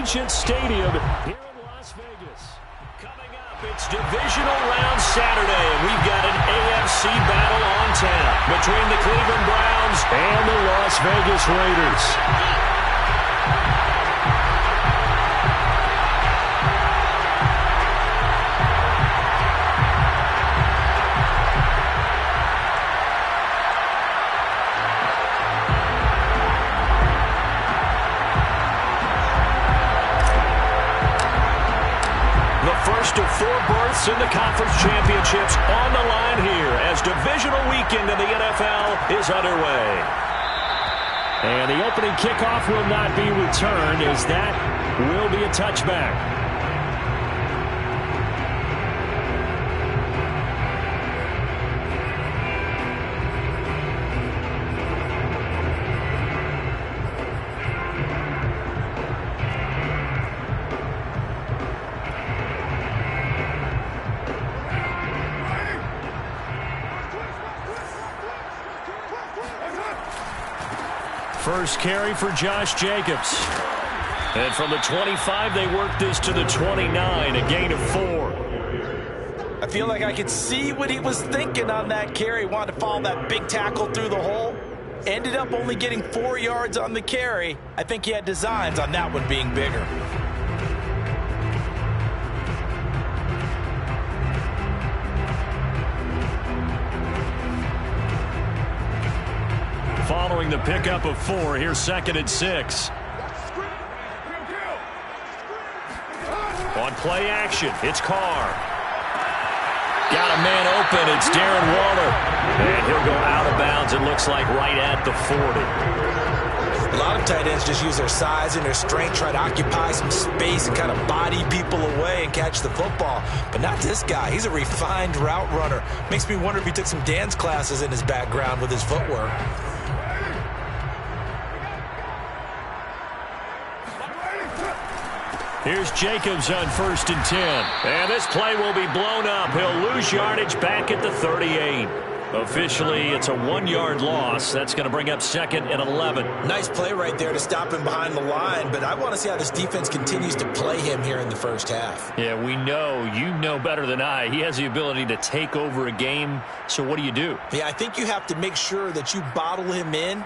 Allegiant Stadium here in Las Vegas. Coming up, it's divisional round Saturday, and we've got an AFC battle on tap between the Cleveland Browns and the Las Vegas Raiders. First of 4 berths in the conference championships on the line here as divisional weekend in the NFL is underway. And the opening kickoff will not be returned, as that will be a touchback. First carry for Josh Jacobs. And from the 25, they work this to the 29, a gain of 4. I feel like I could see what he was thinking on that carry. Wanted to follow that big tackle through the hole. Ended up only getting 4 yards on the carry. I think he had designs on that one being bigger. Following the pickup of 4, here's 2nd and 6. On play action, it's Carr. Got a man open, it's Darren Waller. And he'll go out of bounds, it looks like right at the 40. A lot of tight ends just use their size and their strength, try to occupy some space and kind of body people away and catch the football. But not this guy. He's a refined route runner. Makes me wonder if he took some dance classes in his background with his footwork. Here's Jacobs on 1st and 10. And this play will be blown up. He'll lose yardage back at the 38. Officially, it's a 1-yard loss. That's going to bring up 2nd and 11. Nice play right there to stop him behind the line, but I want to see how this defense continues to play him here in the first half. Yeah, we know. You know better than I. He has the ability to take over a game, so what do you do? Yeah, I think you have to make sure that you bottle him in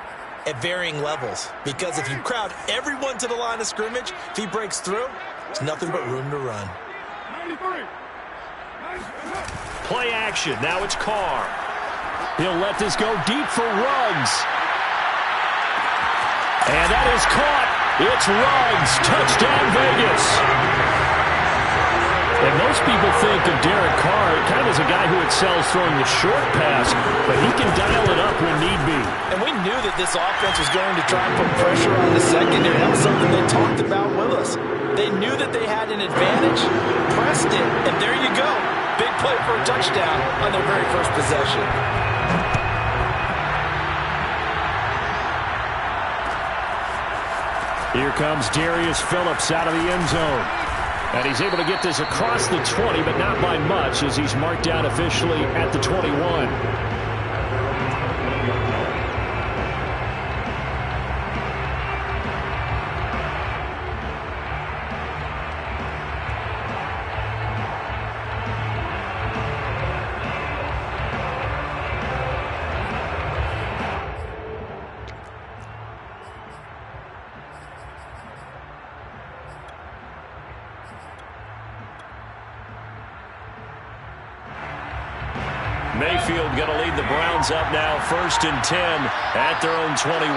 at varying levels, because if you crowd everyone to the line of scrimmage, if he breaks through, it's nothing but room to run. Play action. Now it's Carr. He'll let this go deep for Ruggs. And that is caught. It's Ruggs. Touchdown, Vegas. And most people think of Derek Carr kind of as a guy who excels throwing the short pass, but he can dial it up when need be. And we knew that this offense was going to try and put pressure on the secondary. That was something they talked about with us. They knew that they had an advantage, pressed it, and there you go. Big play for a touchdown on their very first possession. Here comes Darius Phillips out of the end zone. And he's able to get this across the 20, but not by much, as he's marked down officially at the 21. Mayfield going to lead the Browns up now, 1st and 10 at their own 21.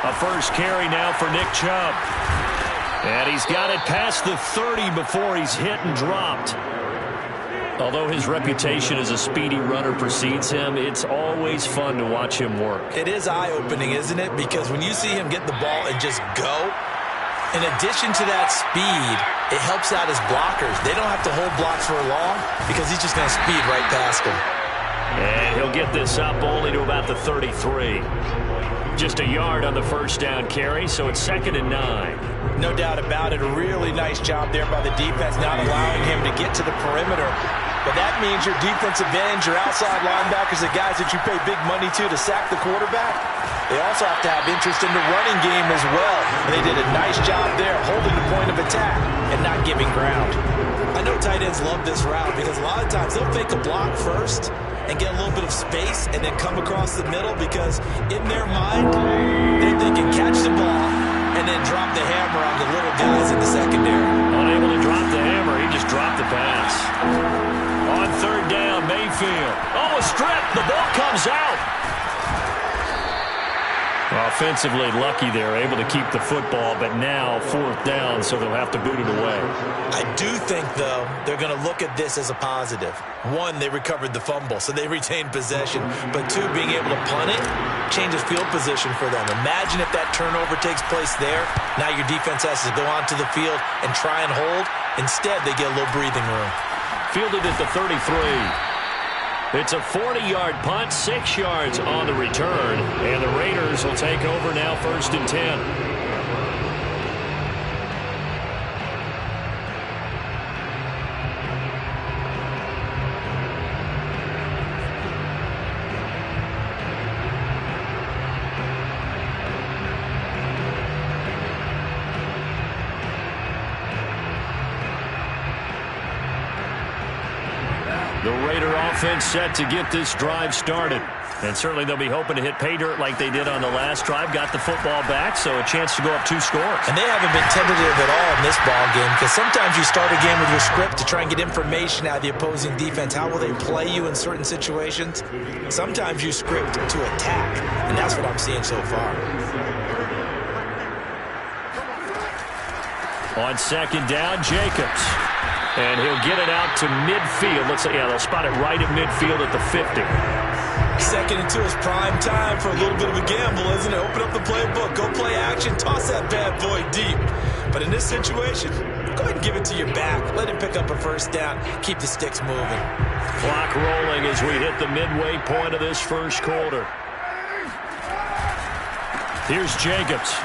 A first carry now for Nick Chubb. And he's got it past the 30 before he's hit and dropped. Although his reputation as a speedy runner precedes him, it's always fun to watch him work. It is eye-opening, isn't it? Because when you see him get the ball and just go, in addition to that speed, it helps out his blockers. They don't have to hold blocks for long because he's just going to speed right past them. And he'll get this up only to about the 33. Just a yard on the first down carry, so it's 2nd and 9. No doubt about it. A really nice job there by the defense, not allowing him to get to the perimeter. But that means your defensive ends, your outside linebackers, the guys that you pay big money to sack the quarterback, they also have to have interest in the running game as well. And they did a nice job there holding the point of attack and not giving ground. I know tight ends love this route because a lot of times they'll fake a block first and get a little bit of space and then come across the middle because in their mind, they're thinking catch the ball and then drop the hammer on the little guys in the secondary. Unable to drop the hammer, he just dropped the pass. On third down, Mayfield. Oh, a strip. The ball comes out. Offensively lucky they're able to keep the football, but now fourth down, so they'll have to boot it away. I do think, though, they're going to look at this as a positive. One, they recovered the fumble, so they retained possession. But two, being able to punt it changes field position for them. Imagine if that turnover takes place there. Now your defense has to go onto the field and try and hold. Instead, they get a little breathing room. Fielded at the 33. It's a 40-yard punt, 6 yards on the return, and the Raiders will take over now, 1st and 10. The Raider offense set to get this drive started. And certainly they'll be hoping to hit pay dirt like they did on the last drive. Got the football back, so a chance to go up 2 scores. And they haven't been tentative at all in this ball game because sometimes you start a game with your script to try and get information out of the opposing defense. How will they play you in certain situations? Sometimes you script to attack, and that's what I'm seeing so far. On 2nd down, Jacobs. And he'll get it out to midfield. Looks like, yeah, they'll spot it right at midfield at the 50. 2nd and 2 is prime time for a little bit of a gamble, isn't it? Open up the playbook, go play action, toss that bad boy deep. But in this situation, go ahead and give it to your back. Let him pick up a 1st down. Keep the sticks moving. Clock rolling as we hit the midway point of this 1st quarter. Here's Jacobs.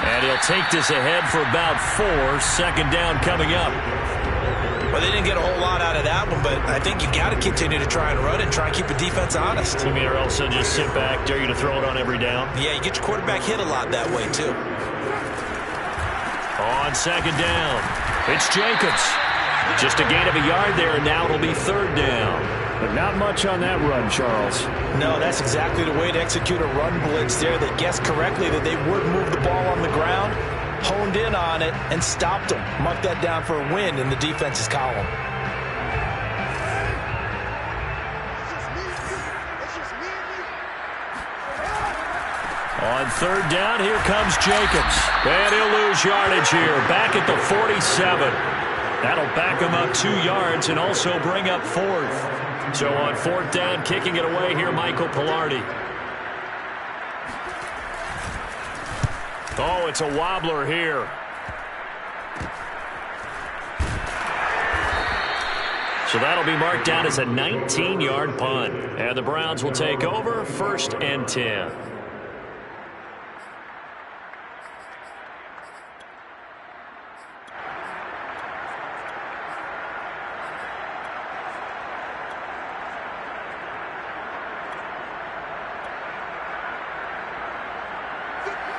And he'll take this ahead for about 4. 2nd down coming up. Well, they didn't get a whole lot out of that one, but I think you got to continue to try and run and try and keep the defense honest. You mean or else they'll just sit back, dare you to throw it on every down? Yeah, you get your quarterback hit a lot that way, too. On 2nd down, it's Jacobs. Just a gain of a yard there, and now it'll be 3rd down. But not much on that run, Charles. No, that's exactly the way to execute a run blitz there. They guessed correctly that they would move the ball on the ground, honed in on it, and stopped them. Mark that down for a win in the defense's column. On 3rd down, here comes Jacobs. And he'll lose yardage here. Back at the 47. That'll back him up 2 yards and also bring up 4th. So on 4th down, kicking it away here, Michael Pilardi. Oh, it's a wobbler here. So that'll be marked down as a 19-yard punt. And the Browns will take over, 1st and 10.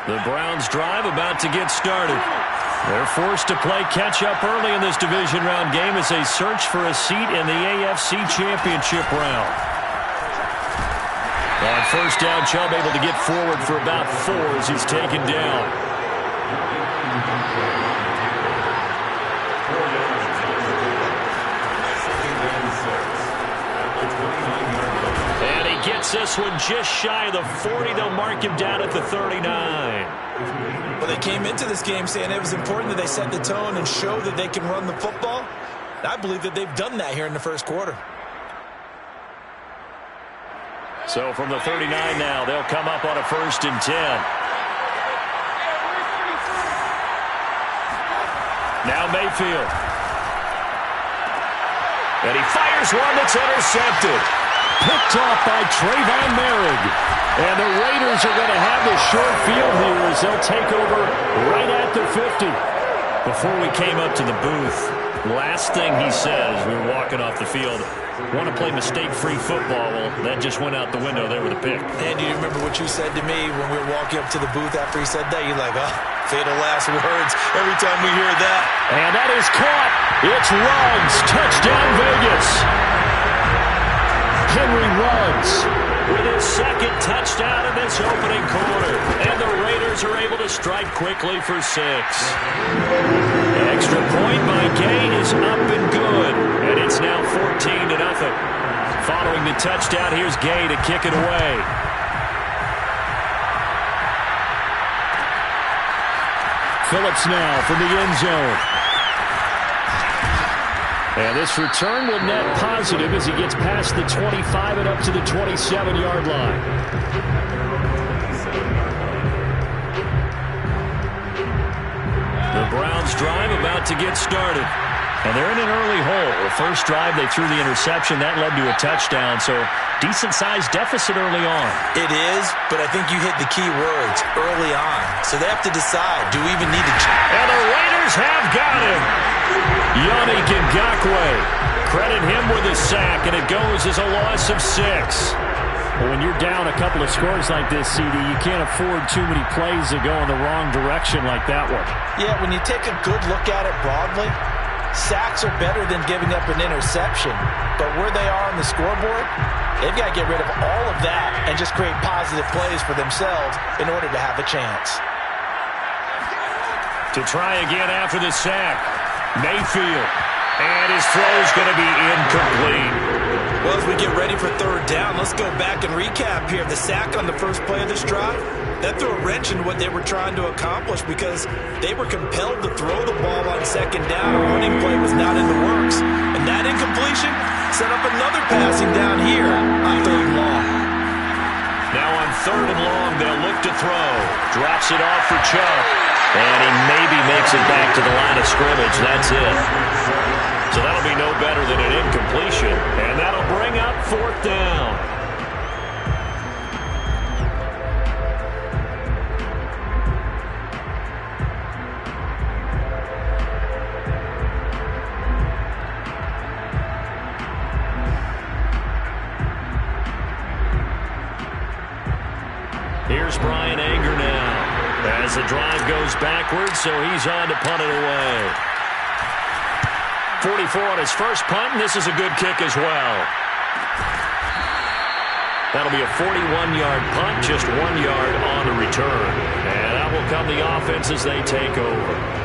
The Browns drive about to get started. They're forced to play catch-up early in this division round game as they search for a seat in the AFC Championship round. On 1st down, Chubb able to get forward for about 4 as he's taken down. And he gets this one just shy of the 40. They'll mark him down at the 39. Well, they came into this game saying it was important that they set the tone and show that they can run the football. I believe that they've done that here in the 1st quarter. So from the 39 now, they'll come up on a 1st and 10. Now Mayfield. And he fires one that's intercepted. Picked off by Trayvon Merrick. And the Raiders are going to have this short field here as they'll take over right at the 50. Before we came up to the booth, Last thing he says, we were walking off the field, want to play mistake-free football. Well, that just went out the window there with a pick. And do you remember what you said to me when we were walking up to the booth after he said that? You're like, oh, fatal last words every time we hear that. And that is caught. It's Ruggs. Touchdown, Vegas. Henry Ruggs with his second touchdown in this opening quarter. And the Raiders are able to strike quickly for 6. Extra point by Gay is up and good. And it's now 14-0. Following the touchdown, here's Gay to kick it away. Phillips now from the end zone. And this return will net positive as he gets past the 25 and up to the 27-yard line. The Browns drive about to get started. And they're in an early hole. The first drive, they threw the interception. That led to a touchdown, so decent-sized deficit early on. It is, but I think you hit the key words, early on. So they have to decide, do we even need to... And the Raiders have got him. Yannick Ngakoue. Credit him with a sack, and it goes as a loss of 6. Well, when you're down a couple of scores like this, CD, you can't afford too many plays that go in the wrong direction like that one. Yeah, when you take a good look at it broadly, sacks are better than giving up an interception. But where they are on the scoreboard, they've got to get rid of all of that and just create positive plays for themselves in order to have a chance. To try again after the sack, Mayfield. And his throw's going to be incomplete. Well, as we get ready for third down, let's go back and recap here. The sack on the first play of this drive, that threw a wrench in what they were trying to accomplish because they were compelled to throw the ball on second down. A running play was not in the works. And that incompletion set up another passing down here on third and long. Now on third and long, they'll look to throw. Drops it off for Chubb. And he maybe makes it back to the line of scrimmage. That's it. So that'll be no better than an incompletion. And that'll bring up fourth down. Here's Brian Anger now. As the drive goes backwards, so he's on to punt it away. 44 on his first punt, and this is a good kick as well. That'll be a 41-yard punt, just 1 yard on the return. And that will come the offense as they take over.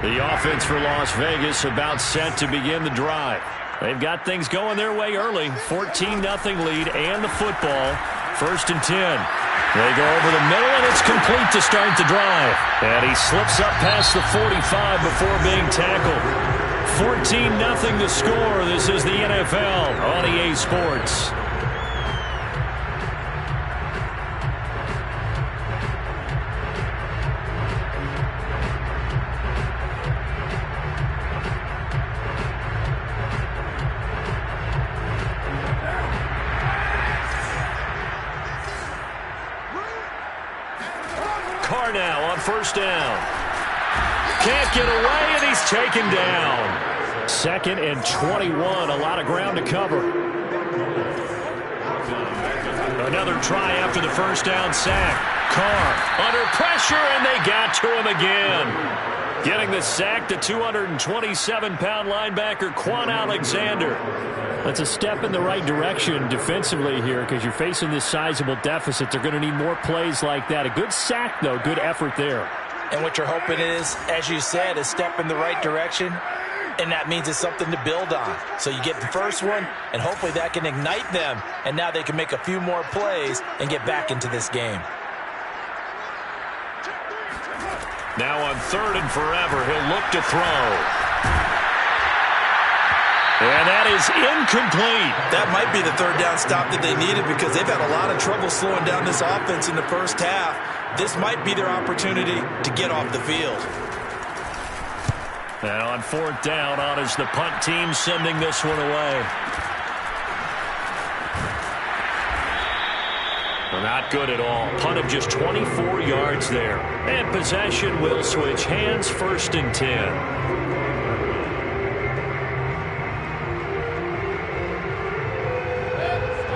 The offense for Las Vegas about set to begin the drive. They've got things going their way early. 14-0 lead and the football. 1st and 10. They go over the middle, and it's complete to start the drive. And he slips up past the 45 before being tackled. 14-0 the score. This is the NFL on EA Sports. Now on first down. Can't get away, and he's taken down. 2nd and 21. A lot of ground to cover. Another try after the first down sack. Carr under pressure, and they got to him again. Getting the sack to 227-pound linebacker Quan Alexander. That's a step in the right direction defensively here because you're facing this sizable deficit. They're going to need more plays like that. A good sack, though. Good effort there. And what you're hoping is, as you said, a step in the right direction, and that means it's something to build on. So you get the first one, and hopefully that can ignite them, and now they can make a few more plays and get back into this game. Now on 3rd and forever, he'll look to throw. And that is incomplete. That might be the third down stop that they needed because they've had a lot of trouble slowing down this offense in the first half. This might be their opportunity to get off the field. Now on 4th down, on is the punt team sending this one away. Not good at all. Punt of just 24 yards there. And possession will switch hands, 1st and 10.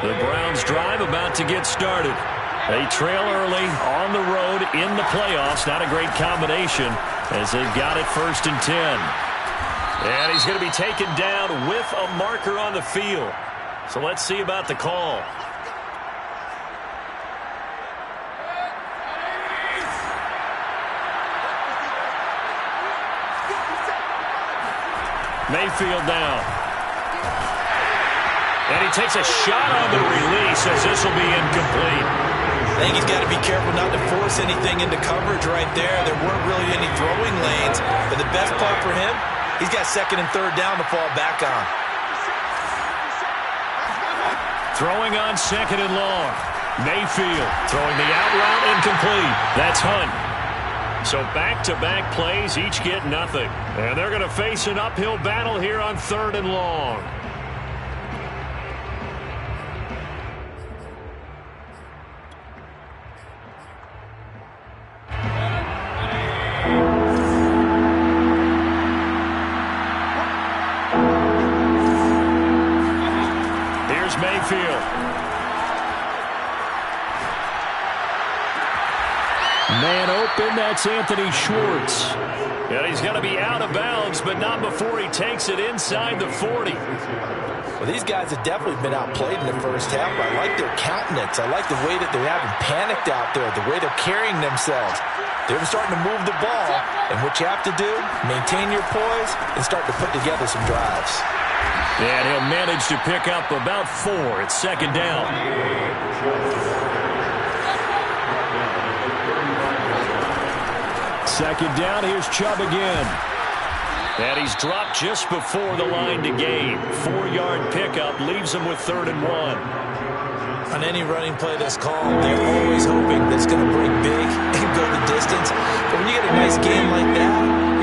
The Browns drive about to get started. They trail early on the road in the playoffs. Not a great combination as they've got it 1st and 10. And he's going to be taken down with a marker on the field. So let's see about the call. Mayfield now. And he takes a shot on the release as this will be incomplete. I think he's got to be careful not to force anything into coverage right there. There weren't really any throwing lanes. But the best part for him, he's got 2nd and 3rd down to fall back on. Throwing on 2nd and long. Mayfield throwing the out route incomplete. That's Hunt. So back-to-back plays, each get nothing. And they're going to face an uphill battle here on 3rd and long. Here's Mayfield. Man open, that's Anthony Schwartz. And he's going to be out of bounds, but not before he takes it inside the 40. Well, these guys have definitely been outplayed in the first half, but I like their countenance. I like the way that they're having panicked out there, the way they're carrying themselves. They're starting to move the ball, and what you have to do, maintain your poise and start to put together some drives. And he'll manage to pick up about 4 at 2nd down. 2nd down, here's Chubb again. And he's dropped just before the line to gain. 4-yard pickup leaves him with 3rd and 1. On any running play that's called, they're always hoping that it's going to break big and go the distance. But when you get a nice game like that,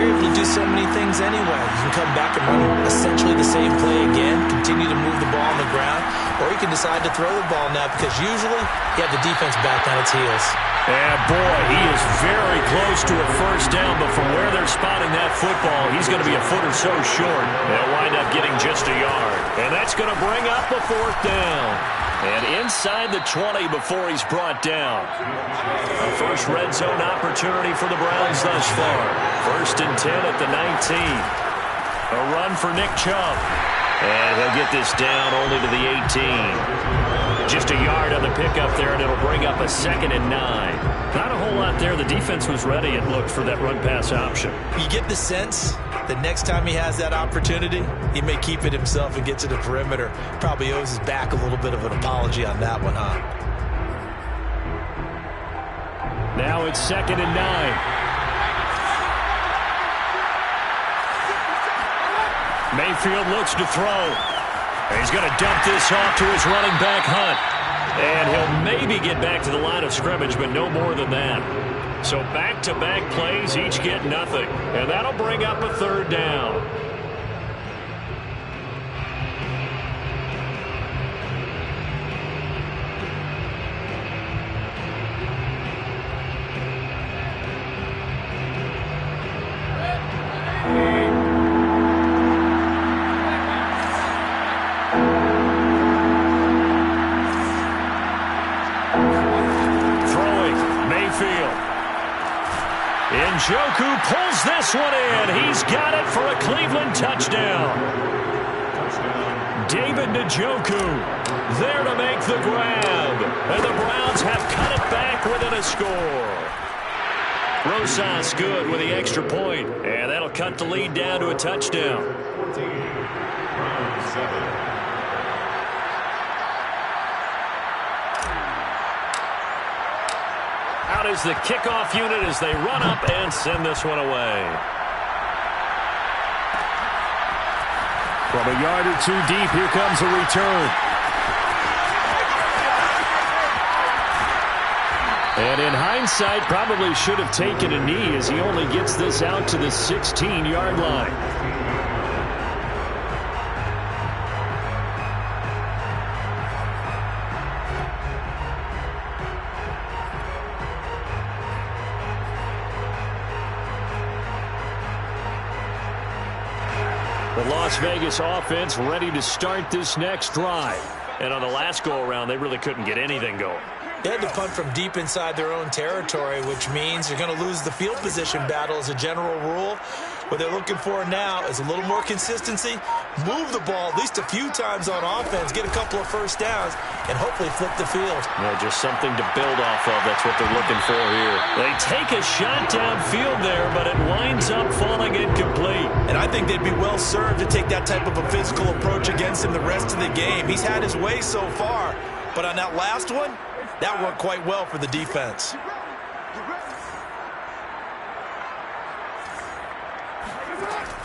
you're able to do so many things anyway. You can come back and run essentially the same play again, continue to move the ball on the ground, or you can decide to throw the ball now because usually you have the defense back on its heels. And boy, he is very close to a 1st down, but from where they're spotting that football, he's going to be a foot or so short. They'll wind up getting just a yard. And that's going to bring up a 4th down. And inside the 20 before he's brought down. A first red zone opportunity for the Browns thus far. 1st and 10 at the 19. A run for Nick Chubb. And he'll get this down only to the 18. Just a yard on the pickup there, and it'll bring up a 2nd and 9. Not a whole lot there. The defense was ready, it looked, for that run-pass option. You get the sense that next time he has that opportunity, he may keep it himself and get to the perimeter. Probably owes his back a little bit of an apology on that one, huh? Now it's 2nd and 9. Mayfield looks to throw. He's going to dump this off to his running back, Hunt. And he'll maybe get back to the line of scrimmage, but no more than that. So back-to-back plays, each get nothing. And that'll bring up a 3rd down. Njoku pulls this one in. He's got it for a Cleveland touchdown. David Njoku there to make the grab. And the Browns have cut it back within a score. Rosas good with the extra point. And that'll cut the lead down to a touchdown. Out is the kickoff unit as they run up and send this one away. From a yard or 2 deep, here comes a return. And in hindsight, probably should have taken a knee as he only gets this out to the 16-yard line. The Las Vegas offense ready to start this next drive. And on the last go-around, they really couldn't get anything going. They had to punt from deep inside their own territory, which means you're going to lose the field position battle as a general rule. What they're looking for now is a little more consistency, move the ball at least a few times on offense, get a couple of first downs, and hopefully flip the field. Yeah, just something to build off of. That's what they're looking for here. They take a shot downfield there, but it winds up falling incomplete. And I think they'd be well served to take that type of a physical approach against him the rest of the game. He's had his way so far, but on that last one, that worked quite well for the defense.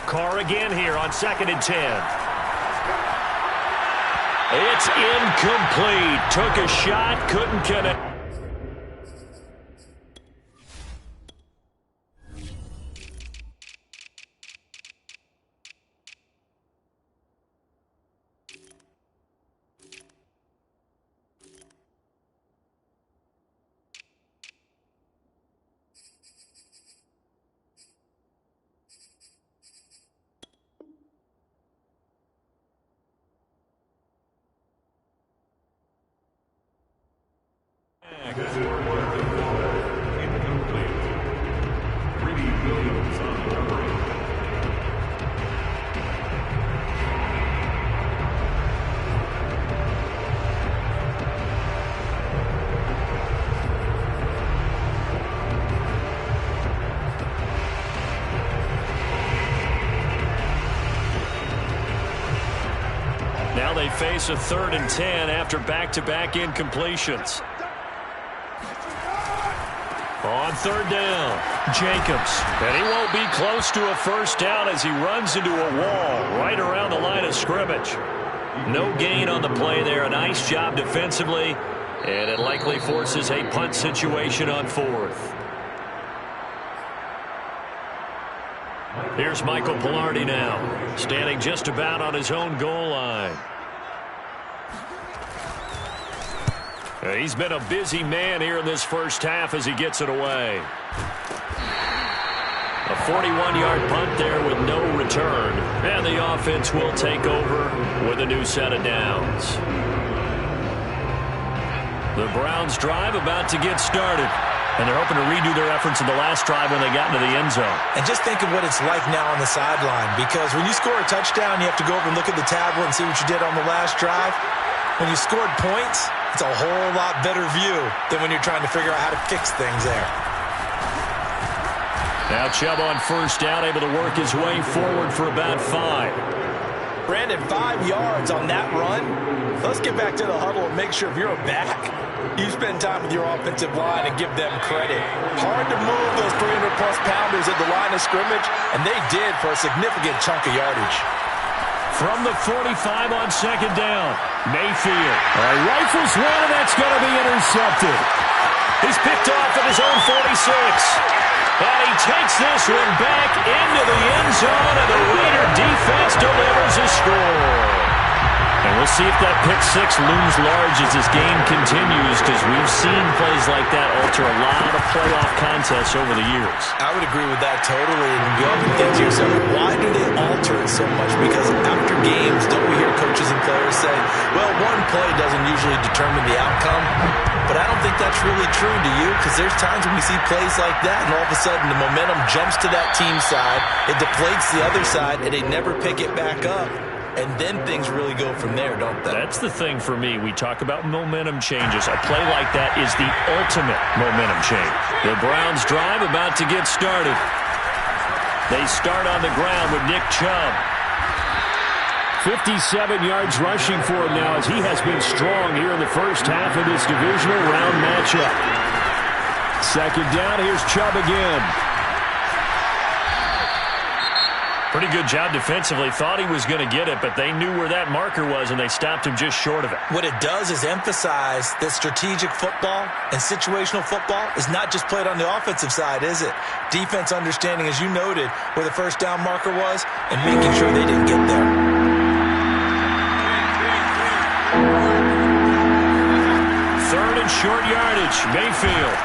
Carr again here on 2nd and 10. It's incomplete. Took a shot, couldn't connect. Now they face a 3rd and 10 after back-to-back incompletions. On 3rd down, Jacobs. And he won't be close to a first down as he runs into a wall right around the line of scrimmage. No gain on the play there. A nice job defensively. And it likely forces a punt situation on 4th. Here's Michael Pilardi now, standing just about on his own goal line. He's been a busy man here in this first half as he gets it away. A 41-yard punt there with no return. And the offense will take over with a new set of downs. The Browns drive about to get started. And they're hoping to redo their efforts in the last drive when they got into the end zone. And just think of what it's like now on the sideline. Because when you score a touchdown, you have to go over and look at the tablet and see what you did on the last drive. When you scored points, it's a whole lot better view than when you're trying to figure out how to fix things there. Now Chubb on first down, able to work his way forward for about 5. Brandon, 5 yards on that run. Let's get back to the huddle and make sure if you're a back, you spend time with your offensive line and give them credit. Hard to move those 300-plus pounders at the line of scrimmage, and they did for a significant chunk of yardage. From the 45 on 2nd down, Mayfield. Rifles one, and that's going to be intercepted. He's picked off at his own 46. And he takes this one back into the end zone, and the Raider defense delivers a score. And we'll see if that pick-6 looms large as this game continues, because we've seen plays like that alter a lot of playoff contests over the years. I would agree with that totally. And you often think to yourself, why do they alter it so much? Because after games, don't we hear coaches and players say, well, one play doesn't usually determine the outcome. But I don't think that's really true, do you? Because there's times when we see plays like that, and all of a sudden the momentum jumps to that team side, it deflates the other side, and they never pick it back up. And then things really go from there, don't they? That's the thing for me. We talk about momentum changes. A play like that is the ultimate momentum change. The Browns drive about to get started. They start on the ground with Nick Chubb. 57 yards rushing for him now as he has been strong here in the first half of this divisional round matchup. 2nd down, here's Chubb again. Pretty good job defensively. Thought he was going to get it, but they knew where that marker was, and they stopped him just short of it. What it does is emphasize that strategic football and situational football is not just played on the offensive side, is it? Defense understanding, as you noted, where the first down marker was and making sure they didn't get there. Third and short yardage. Mayfield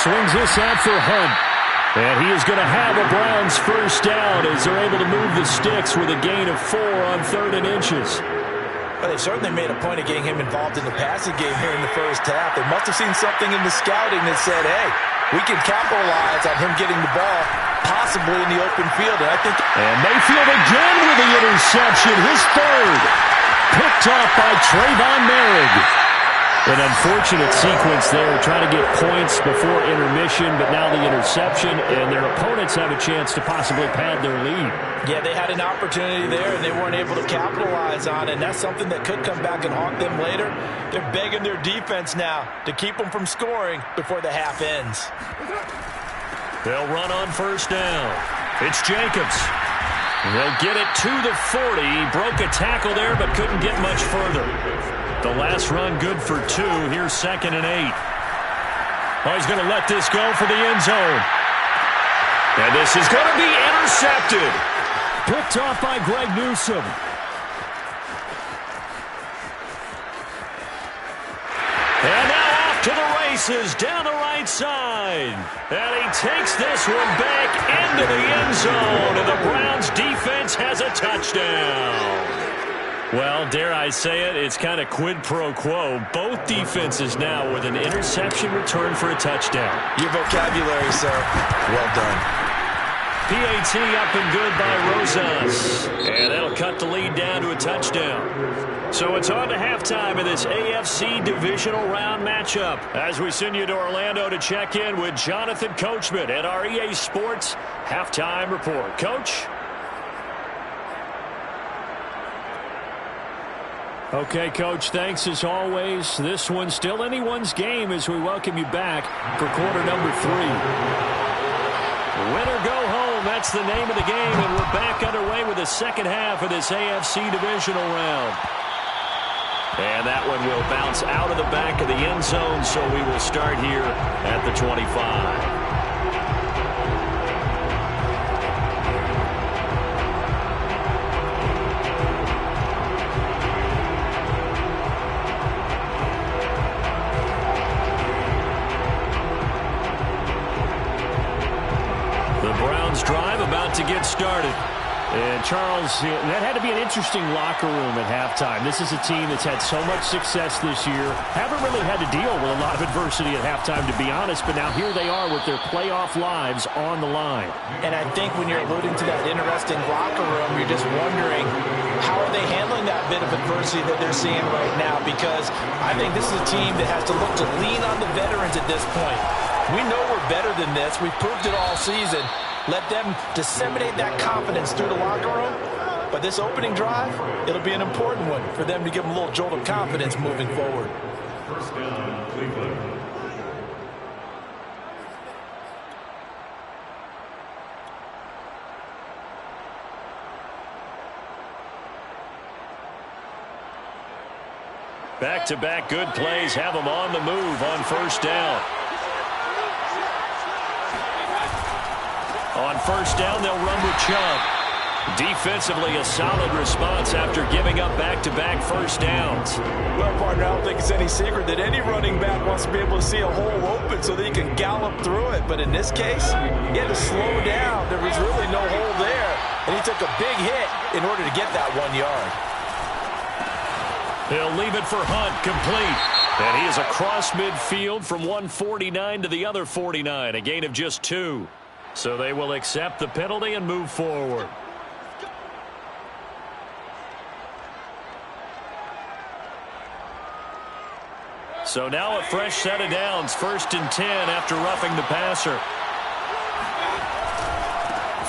swings this out for Hunt. And he is going to have a Browns first down as they're able to move the sticks with a gain of 4 on 3rd and inches. Well, they've certainly made a point of getting him involved in the passing game here in the first half. They must have seen something in the scouting that said, hey, we can capitalize on him getting the ball possibly in the open field. And Mayfield again with the interception, his third. Picked off by Trayvon Merrick. An unfortunate sequence there, trying to get points before intermission, but now the interception, and their opponents have a chance to possibly pad their lead. Yeah, they had an opportunity there, and they weren't able to capitalize on it, and that's something that could come back and haunt them later. They're begging their defense now to keep them from scoring before the half ends. They'll run on first down. It's Jacobs. They'll get it to the 40. He broke a tackle there, but couldn't get much further. The last run good for 2. Here's 2nd and 8. Oh, he's going to let this go for the end zone. And this is going to be intercepted. Picked off by Greg Newsome. And now off to the races down the right side. And he takes this one back into the end zone. And the Browns defense has a touchdown. Well, dare I say it, it's kind of quid pro quo. Both defenses now with an interception return for a touchdown. Your vocabulary, sir. Well done. PAT up and good by Rosas. And that'll cut the lead down to a touchdown. So it's on to halftime of this AFC divisional round matchup as we send you to Orlando to check in with Jonathan Coachman at our EA Sports Halftime Report. Coach? Okay, Coach, thanks as always. This one's still anyone's game as we welcome you back for quarter number 3. Win or go home, that's the name of the game, and we're back underway with the second half of this AFC divisional round. And that one will bounce out of the back of the end zone, so we will start here at the 25. Drive about to get started. And Charles, that had to be an interesting locker room at halftime. This is a team that's had so much success this year. Haven't really had to deal with a lot of adversity at halftime, to be honest, but now here they are with their playoff lives on the line. And I think when you're alluding to that interesting locker room, you're just wondering how are they handling that bit of adversity that they're seeing right now, because I think this is a team that has to look to lean on the veterans at this point. We know we're better than this. We've proved it all season. Let them disseminate that confidence through the locker room. But this opening drive, it'll be an important one for them to give them a little jolt of confidence moving forward. First down, Cleveland. Back-to-back good plays have them on the move on first down. On first down, they'll run with Chubb. Defensively, a solid response after giving up back-to-back first downs. Well, partner, I don't think it's any secret that any running back wants to be able to see a hole open so that he can gallop through it. But in this case, he had to slow down. There was really no hole there, and he took a big hit in order to get that 1 yard. They'll leave it for Hunt, complete. And he is across midfield from 149 to the other 49, a gain of just 2. So they will accept the penalty and move forward. So now a fresh set of downs, 1st and 10 after roughing the passer.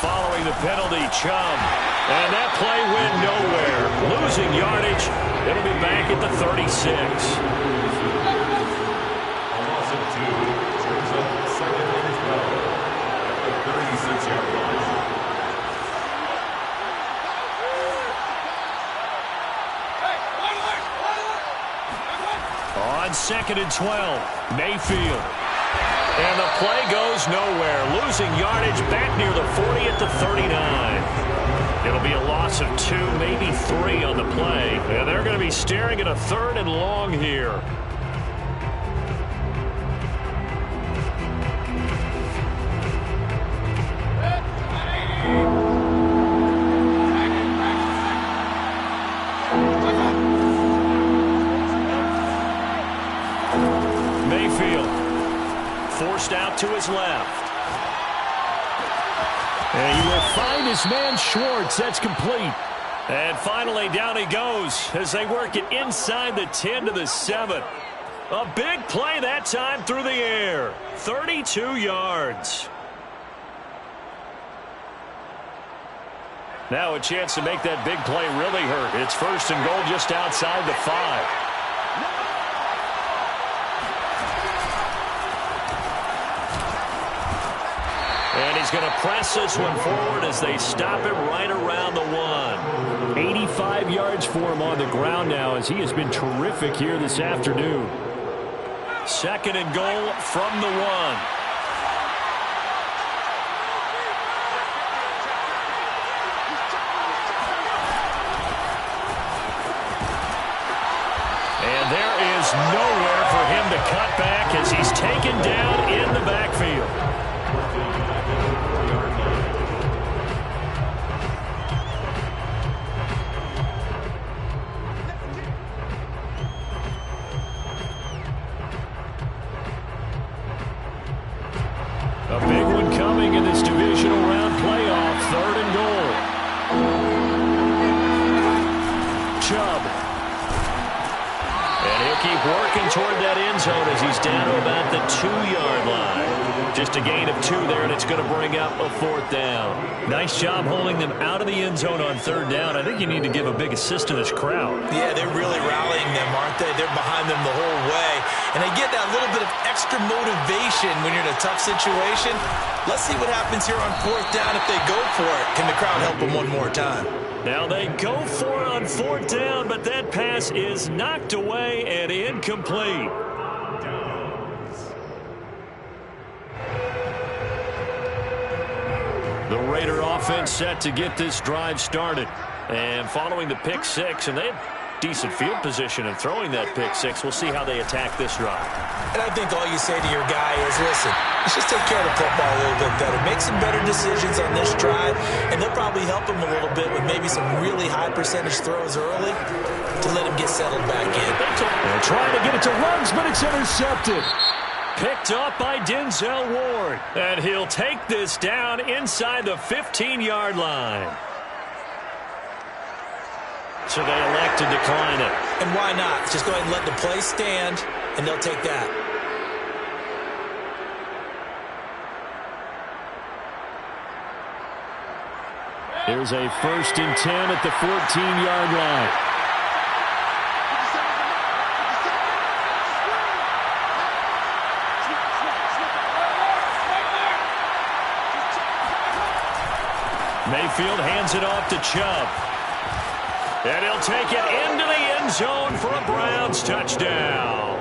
Following the penalty, Chubb. And that play went nowhere. Losing yardage. It'll be back at the 36. on 2nd and 12. Mayfield. And the play goes nowhere. Losing yardage back near the 40 at the 39. It'll be a loss of 2, maybe 3 on the play. And they're going to be staring at a 3rd and long here. Mayfield forced out to his left. And he will find his man Schwartz. That's complete. And finally down he goes as they work it inside the 10 to the 7. A big play that time through the air. 32 yards. Now a chance to make that big play really hurt. It's 1st and goal just outside the 5. And he's going to press this one forward as they stop it right around the 1. 85 yards for him on the ground now as he has been terrific here this afternoon. 2nd and goal from the 1. And there is nowhere for him to cut back as he's taken down in the backfield. A big one coming in this divisional round playoff. 3rd and goal. Chubb. And he'll keep working toward that end zone as he's down to about the 2-yard line. Just a gain of 2 there, and it's going to bring up a 4th down. Nice job holding them out of the end zone on 3rd down. I think you need to give a big assist to this crowd. Yeah, they're really rallying them, aren't they? They're behind them the whole way. And they get that little bit of extra motivation when you're in a tough situation. Let's see what happens here on 4th down if they go for it. Can the crowd help them one more time? Now they go for it on 4th down, but that pass is knocked away and incomplete. The Raider offense set to get this drive started. And following the pick 6, and they had decent field position in throwing that pick 6. We'll see how they attack this drive. And I think all you say to your guy is, listen, let's just take care of the football a little bit better. Make some better decisions on this drive, and they'll probably help him a little bit with maybe some really high percentage throws early to let him get settled back in. They're trying to get it to Ruggs, but it's intercepted. Picked up by Denzel Ward. And he'll take this down inside the 15-yard line. So they elect to decline it. And why not? Just go ahead and let the play stand, and they'll take that. Here's a 1st and 10 at the 14-yard line. Mayfield hands it off to Chubb. And he'll take it into the end zone for a Browns touchdown.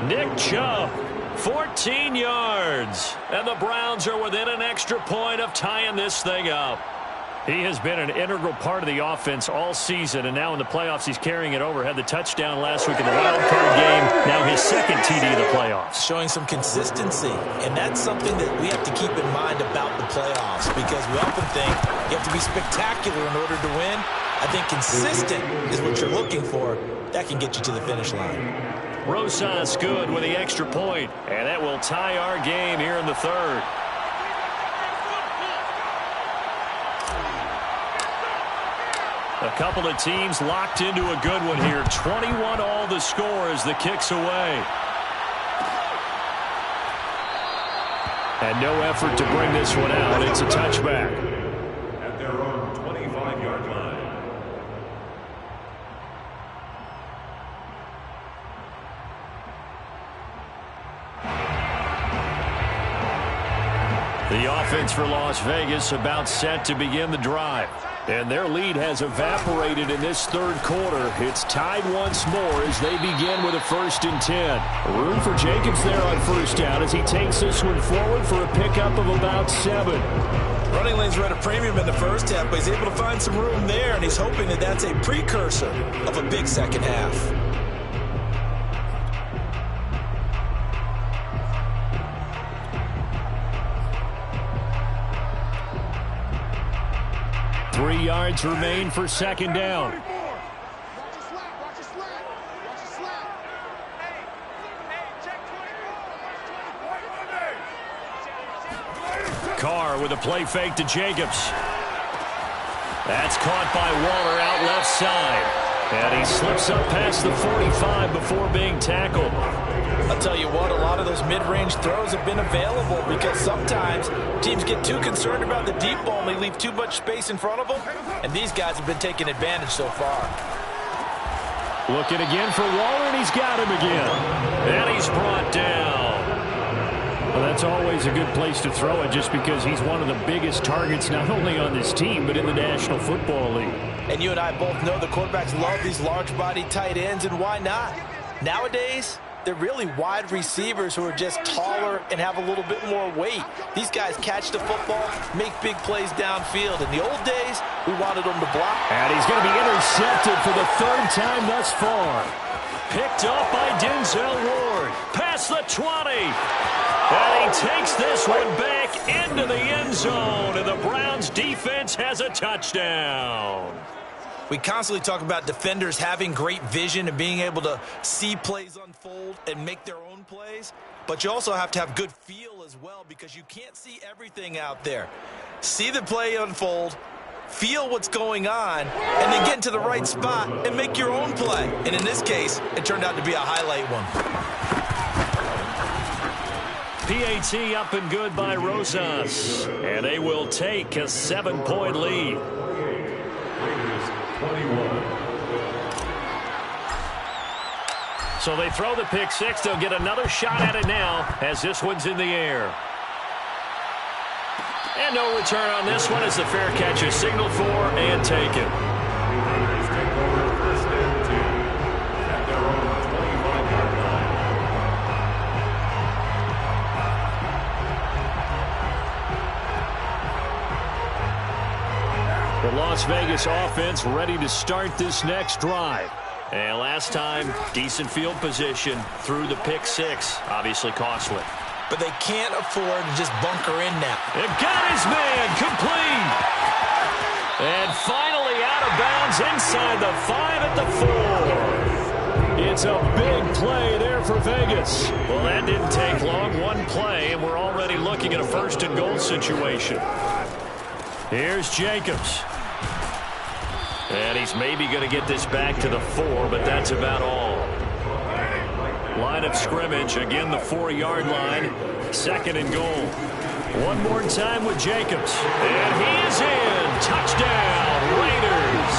Nick Chubb, 14 yards. And the Browns are within an extra point of tying this thing up. He has been an integral part of the offense all season, and now in the playoffs he's carrying it over. Had the touchdown last week in the wild card game. Now his 2nd TD of the playoffs. Showing some consistency, and that's something that we have to keep in mind about the playoffs, because we often think you have to be spectacular in order to win. I think consistent is what you're looking for. That can get you to the finish line. Rosas good with the extra point, and that will tie our game here in the 3rd. A couple of teams locked into a good one here. 21 all the score as the kick's away. And no effort to bring this one out. It's a touchback. At their own 25-yard line. The offense for Las Vegas about set to begin the drive. And their lead has evaporated in this third quarter. It's tied once more as they begin with a 1st and 10. Room for Jacobs there on 1st down as he takes this one forward for a pickup of about 7. Running lanes were at a premium in the first half, but he's able to find some room there, and he's hoping that that's a precursor of a big second half. Three yards remain for 2nd down. Carr with a play fake to Jacobs. That's caught by Waller out left side. And he slips up past the 45 before being tackled. I'll tell you what, a lot of those mid-range throws have been available because sometimes teams get too concerned about the deep ball and they leave too much space in front of them, and these guys have been taking advantage so far. Looking again for Waller, and he's got him again. And he's brought down. Well, that's always a good place to throw it just because he's one of the biggest targets not only on this team but in the National Football League. And you and I both know the quarterbacks love these large-bodied tight ends, and why not? Nowadays, they're really wide receivers who are just taller and have a little bit more weight. These guys catch the football, make big plays downfield. In the old days, we wanted them to block. And he's going to be intercepted for the 3rd time thus far. Picked up by Denzel Ward. Past the 20. And he takes this one back into the end zone. And the Browns defense has a touchdown. We constantly talk about defenders having great vision and being able to see plays unfold and make their own plays. But you also have to have good feel as well because you can't see everything out there. See the play unfold, feel what's going on, and then get into the right spot and make your own play. And in this case, it turned out to be a highlight one. PAT up and good by Rosas. And they will take a 7-point lead. So they throw the pick six. They'll get another shot at it now as this one's in the air. And no return on this one as the fair catch is signaled for and taken. The Las Vegas offense ready to start this next drive. And last time, decent field position through the pick six. Obviously costly. But they can't afford to just bunker in now. They've got his man complete. And finally out of bounds inside the 5 at the 4. It's a big play there for Vegas. Well, that didn't take long. One play, and we're already looking at a 1st and goal situation. Here's Jacobs. And he's maybe going to get this back to the 4, but that's about all. Line of scrimmage, again the 4-yard line, 2nd and goal. One more time with Jacobs. And he is in. Touchdown, Raiders.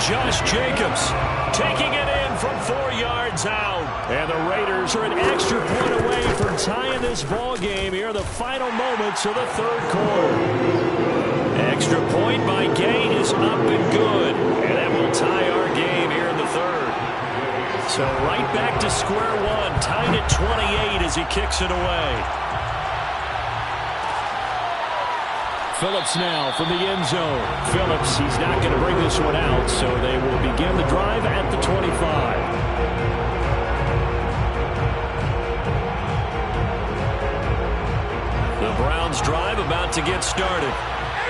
Josh Jacobs taking it in from 4 yards out. And the Raiders are an extra point away from tying this ball game here in the final moments of the 3rd quarter. Extra point by Gay is up and good. And that will tie our game here in the 3rd. So right back to square one, tied at 28 as he kicks it away. Phillips now from the end zone. Phillips, he's not going to bring this one out, so they will begin the drive at the 25. The Browns drive about to get started.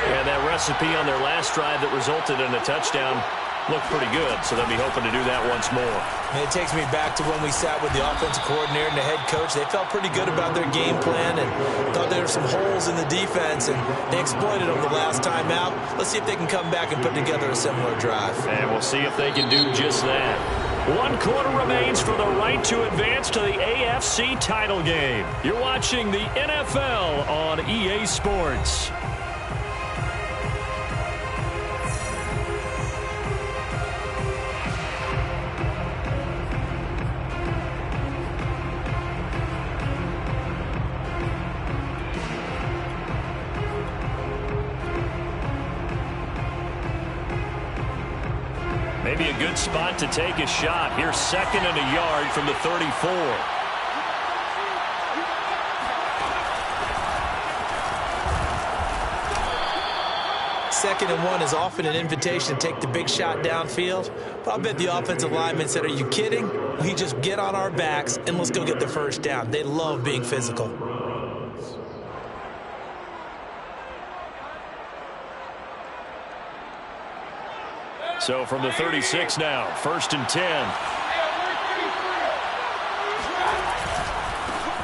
And that recipe on their last drive that resulted in a touchdown looked pretty good, so they'll be hoping to do that once more. And it takes me back to when we sat with the offensive coordinator and the head coach. They felt pretty good about their game plan and thought there were some holes in the defense, and they exploited them the last time out. Let's see if they can come back and put together a similar drive. And we'll see if they can do just that. 1 quarter remains for the right to advance to the AFC title game. You're watching the NFL on EA Sports. Maybe a good spot to take a shot. Here's 2nd and a yard from the 34. Second and 1 is often an invitation to take the big shot downfield. But I bet the offensive linemen said, are you kidding? We just get on our backs and let's go get the first down. They love being physical. So from the 36 now, 1st and 10.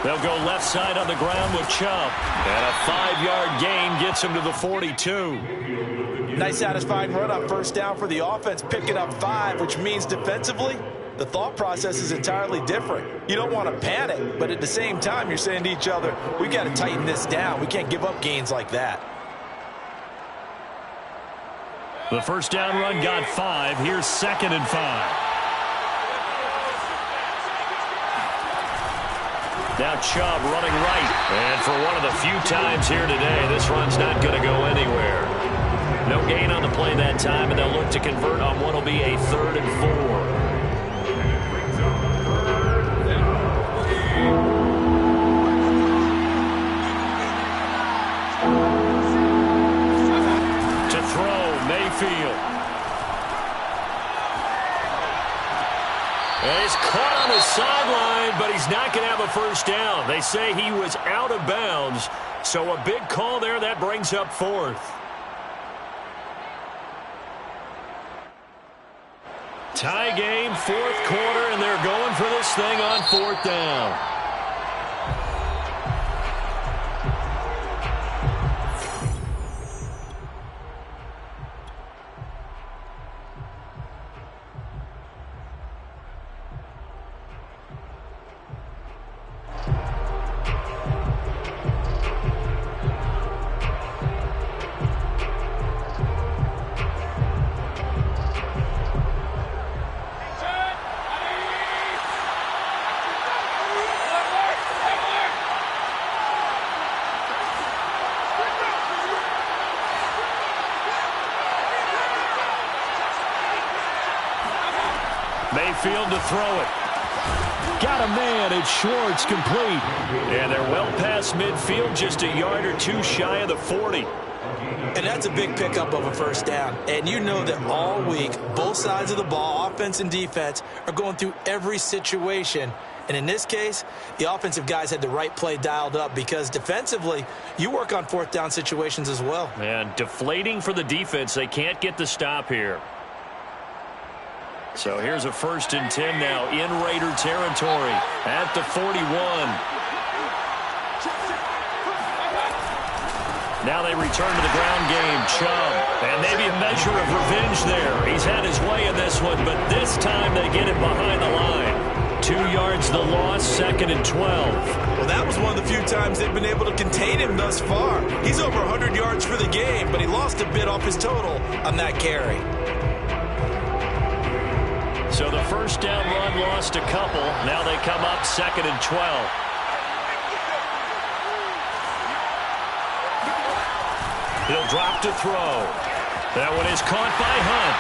They'll go left side on the ground with Chubb. And a 5-yard gain gets him to the 42. Nice satisfying run on first down for the offense, picking up 5, which means defensively, the thought process is entirely different. You don't want to panic, but at the same time, you're saying to each other, we got to tighten this down. We can't give up gains like that. The first down run got 5. Here's 2nd and 5. Now Chubb running right. And for one of the few times here today, this run's not going to go anywhere. No gain on the play that time, and they'll look to convert on what will be a 3rd and 4. Mayfield. And he's caught on the sideline, but he's not going to have a first down. They say he was out of bounds, so a big call there. That brings up 4th. Tie game, 4th quarter, and they're going for this thing on 4th down. Mayfield to throw it. Got a man. It's Schwartz, complete. And they're well past midfield, just a yard or 2 shy of the 40. And that's a big pickup of a first down. And you know that all week, both sides of the ball, offense and defense, are going through every situation. And in this case, the offensive guys had the right play dialed up because defensively, you work on 4th down situations as well. And deflating for the defense. They can't get the stop here. So here's a 1st and 10 now in Raider territory at the 41. Now they return to the ground game. Chubb. And maybe a measure of revenge there. He's had his way in this one, but this time they get it behind the line. 2 yards the loss, 2nd and 12. Well, that was one of the few times they've been able to contain him thus far. He's over 100 yards for the game, but he lost a bit off his total on that carry. So the first down run lost a couple. Now they come up 2nd and 12. He'll drop to throw. That one is caught by Hunt.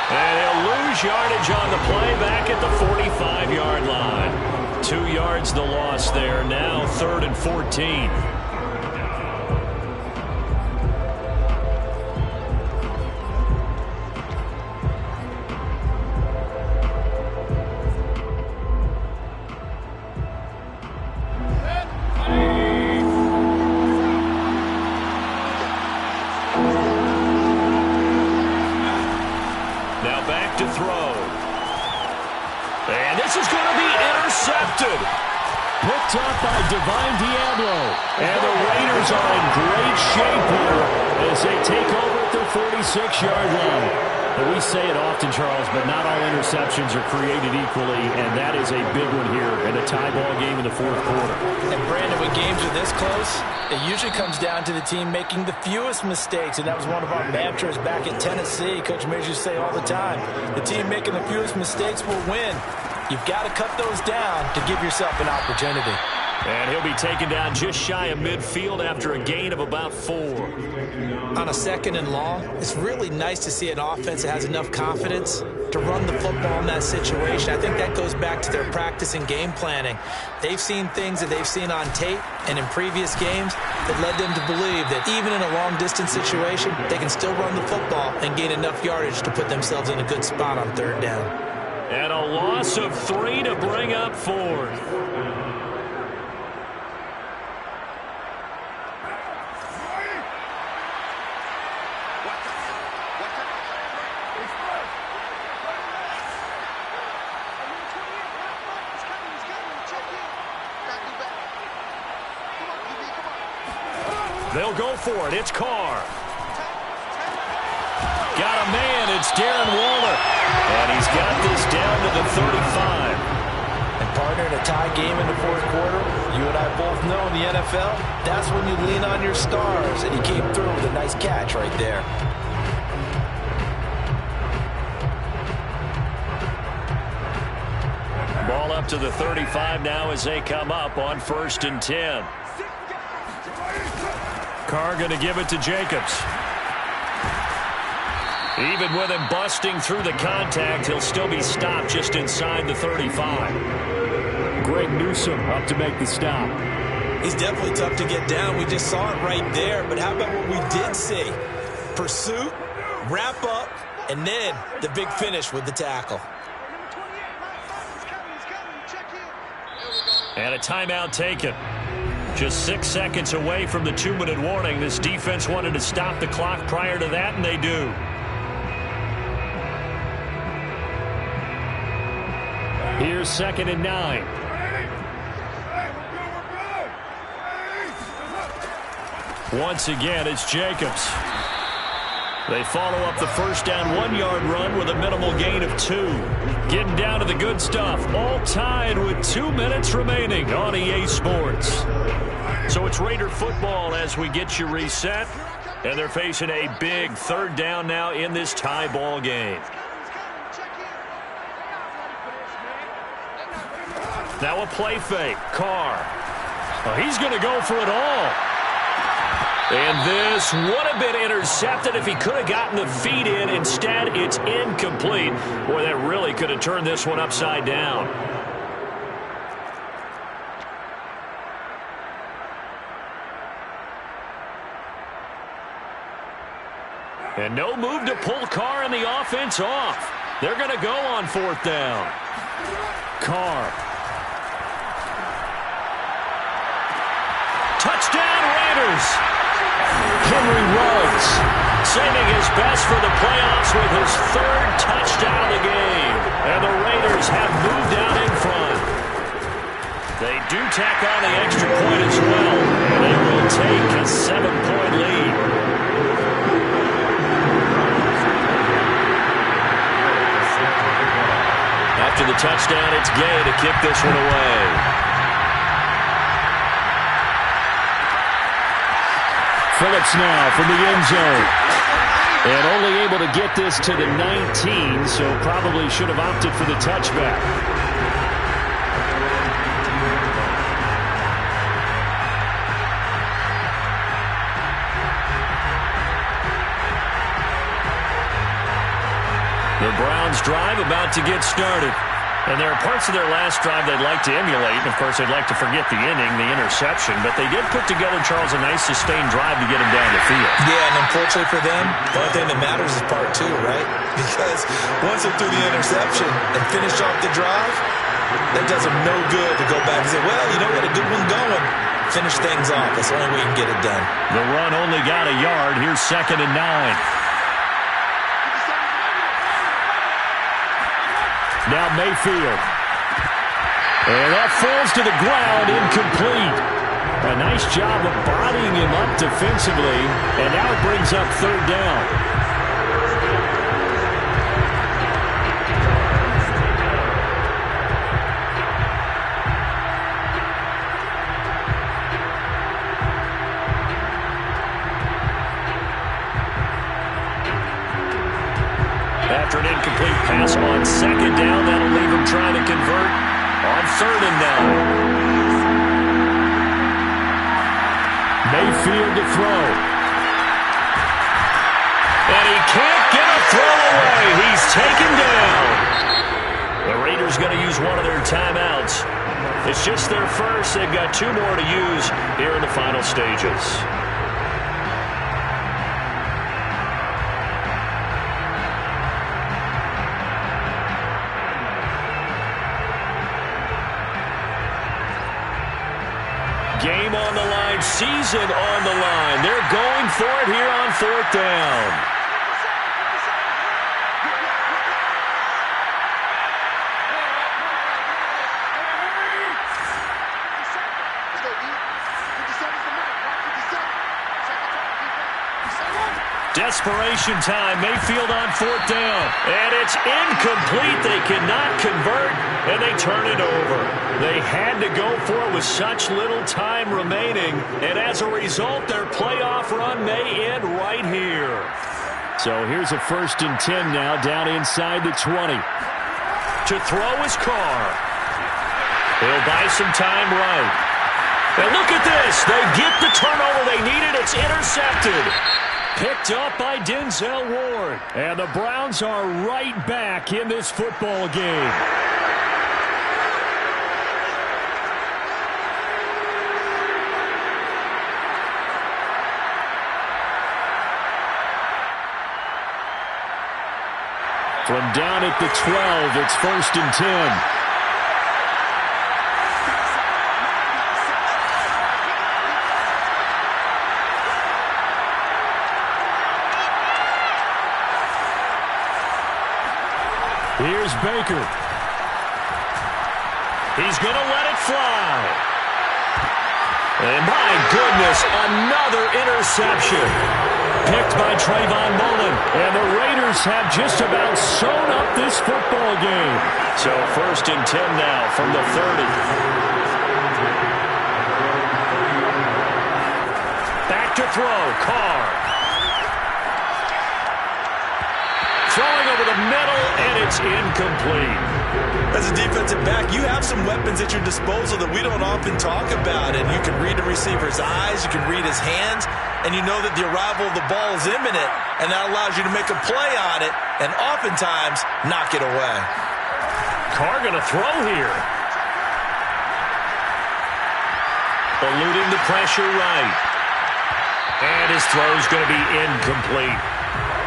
And he'll lose yardage on the play back at the 45-yard line. 2 yards the loss there. Now 3rd and 14. Divine Diablo. And the Raiders are in great shape here as they take over at their 46-yard line. And we say it often, Charles, but not all interceptions are created equally, and that is a big one here in a tie ball game in the 4th quarter. And Brandon, when games are this close, it usually comes down to the team making the fewest mistakes, and that was one of our mantras back in Tennessee. Coach Mears used to say all the time, the team making the fewest mistakes will win. You've got to cut those down to give yourself an opportunity. And he'll be taken down just shy of midfield after a gain of about 4. On a 2nd and long, it's really nice to see an offense that has enough confidence to run the football in that situation. I think that goes back to their practice and game planning. They've seen things that they've seen on tape and in previous games that led them to believe that even in a long-distance situation, they can still run the football and gain enough yardage to put themselves in a good spot on 3rd down. And a loss of 3 to bring up 4th. They'll go for it. It's Carr. Got a man. It's Darren Waller. And he's got this down to the 35. And partner, in a tie game in the 4th quarter, you and I both know in the NFL, that's when you lean on your stars. And he came through with a nice catch right there. Ball up to the 35 now as they come up on 1st and 10. Carr going to give it to Jacobs. Even with him busting through the contact, he'll still be stopped just inside the 35. Greg Newsome up to make the stop. He's definitely tough to get down. We just saw it right there. But how about what we did see? Pursuit, wrap up, and then the big finish with the tackle. And a timeout taken. Just 6 seconds away from the 2-minute warning. This defense wanted to stop the clock prior to that, and they do. Here's 2nd and 9. Once again, it's Jacobs. They follow up the 1st down 1-yard run with a minimal gain of 2. Getting down to the good stuff. All tied with 2 minutes remaining on EA Sports. So it's Raider football as we get you reset. And they're facing a big 3rd down now in this tie ball game. Now a play fake. Carr. Oh, he's going to go for it all. And this would have been intercepted if he could have gotten the feet in. Instead, it's incomplete. Boy, that really could have turned this one upside down. And no move to pull Carr and the offense off. They're going to go on 4th down. Carr. Touchdown, Raiders. Henry Ruggs saving his best for the playoffs with his 3rd touchdown of the game. And the Raiders have moved out in front. They do tack on the extra point as well. And they will take a 7-point lead. After the touchdown, it's Gay to kick this one away. Phillips now from the end zone. And only able to get this to the 19, so probably should have opted for the touchback. The Browns drive about to get started. And there are parts of their last drive they'd like to emulate. And, of course, they'd like to forget the inning, the interception. But they did put together, Charles, a nice sustained drive to get him down the field. Yeah, and unfortunately for them, the only thing that matters is part 2, right? Because once they threw the interception and finished off the drive, that does them no good to go back and say, well, you know, got a good one going. Finish things off. That's the only way you can get it done. The run only got a yard. Here's 2nd and 9. Now Mayfield. And that falls to the ground, incomplete. A nice job of bodying him up defensively, and now it brings up 3rd down. After an incomplete pass on 2nd down, that'll leave him trying to convert on 3rd and 9. Mayfield to throw. And he can't get a throw away. He's taken down. The Raiders going to use one of their timeouts. It's just their first. They've got 2 more to use here in the final stages. Game on the line, season on the line. They're going for it here on 4th down. Desperation time. Mayfield on 4th down. And it's incomplete. They cannot convert, and they turn it over. They had to go for it with such little time remaining, and as a result, their playoff run may end right here. So here's a 1st and 10 now, down inside the 20. To throw is Carr. He'll buy some time right. And look at this. They get the turnover they needed. It's intercepted. Picked up by Denzel Ward. And the Browns are right back in this football game. From down at the 12, it's 1st and 10. Here's Baker. He's going to let it fly. And my goodness, another interception. Picked by Trayvon Mullen. And the Raiders have just about sewn up this football game. So 1st and 10 now from the 30. Back to throw, Carr. Throwing over the middle, and it's incomplete. As a defensive back, you have some weapons at your disposal that we don't often talk about. And you can read the receiver's eyes, you can read his hands, and you know that the arrival of the ball is imminent, and that allows you to make a play on it, and oftentimes knock it away. Carr going to throw here. Eluding the pressure right. And his throw's going to be incomplete.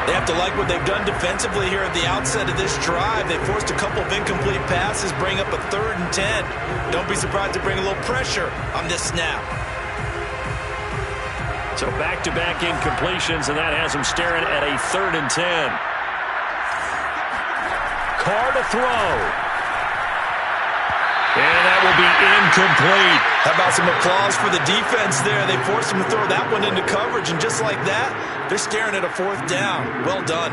They have to like what they've done defensively here at the outset of this drive. They forced a couple of incomplete passes, bring up a 3rd and 10. Don't be surprised to bring a little pressure on this snap. So back-to-back incompletions, and that has them staring at a 3rd and 10. Carr to throw. And that will be incomplete. How about some applause for the defense there? They forced him to throw that one into coverage, and just like that, they're staring at a 4th down. Well done.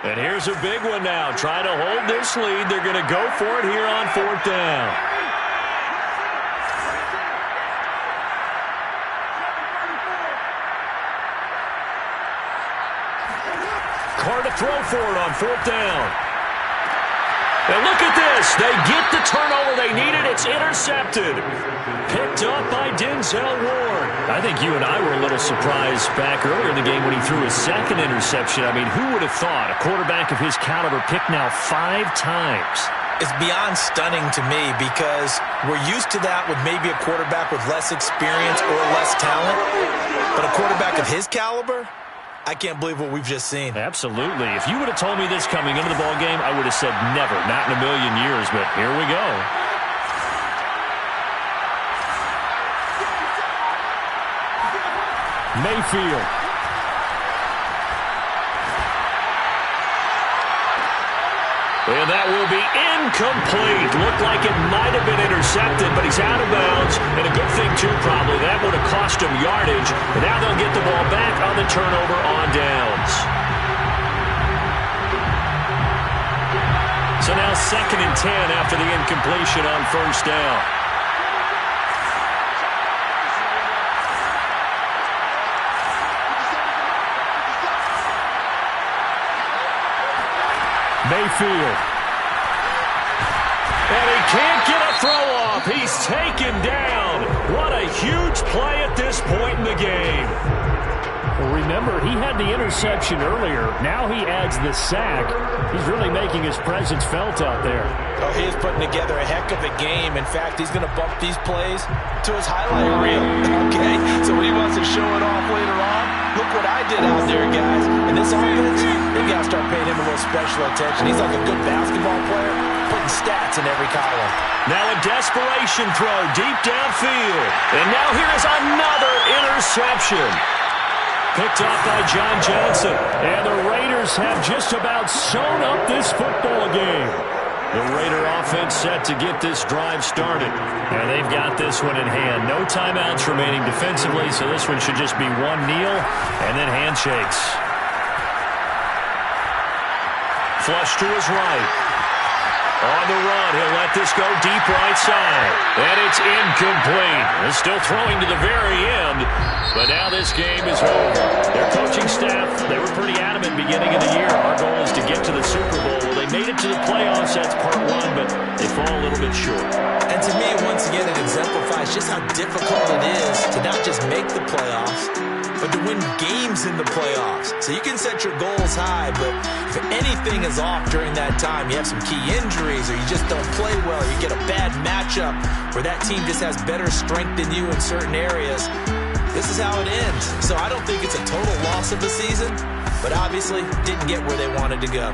And here's a big one now. Trying to hold this lead. They're going to go for it here on 4th down. Carr to throw for it on 4th down. And look at this. They get the turnover they needed. It's intercepted. Picked up by Denzel Ward. I think you and I were a little surprised back earlier in the game when he threw his 2nd interception. I mean, who would have thought a quarterback of his caliber picked now 5 times? It's beyond stunning to me because we're used to that with maybe a quarterback with less experience or less talent. But a quarterback of his caliber, I can't believe what we've just seen. Absolutely. If you would have told me this coming into the ball game, I would have said never, not in a million years, but here we go. Mayfield. And that will be incomplete. Looked like it might have been intercepted, but he's out of bounds. And a good thing, too, probably. That would have cost him yardage. And now they'll get the ball back on the turnover on downs. So now 2nd and 10 after the incompletion on 1st down. Mayfield. And he can't get a throw off. He's taken down. What a huge play at this point in the game. Well, remember, he had the interception earlier. Now he adds the sack. He's really making his presence felt out there. Oh, he is putting together a heck of a game. In fact, he's going to bump these plays to his highlight reel. Okay, so when he wants to show it off later on, look what I did out there, guys. And this offense, they got to start paying him a little special attention. He's like a good basketball player, putting stats in every column. Now a desperation throw deep downfield. And now here is another interception. Picked off by John Johnson. And the Raiders have just about sewn up this football game. The Raider offense set to get this drive started. And they've got this one in hand. No timeouts remaining defensively, so this one should just be one kneel and then handshakes. Flush to his right. On the run, he'll let this go deep right side. And it's incomplete. They're still throwing to the very end, but now this game is over. Their coaching staff, they were pretty adamant beginning of the year. Our goal is to get to the Super Bowl. Well, they made it to the playoffs. That's part one, but they fall a little bit short. And to me, once again, it exemplifies just how difficult it is to not just make the playoffs, but to win games in the playoffs. So you can set your goals high, but if anything is off during that time, you have some key injuries or you just don't play well, or you get a bad matchup where that team just has better strength than you in certain areas, this is how it ends. So I don't think it's a total loss of the season, but obviously didn't get where they wanted to go.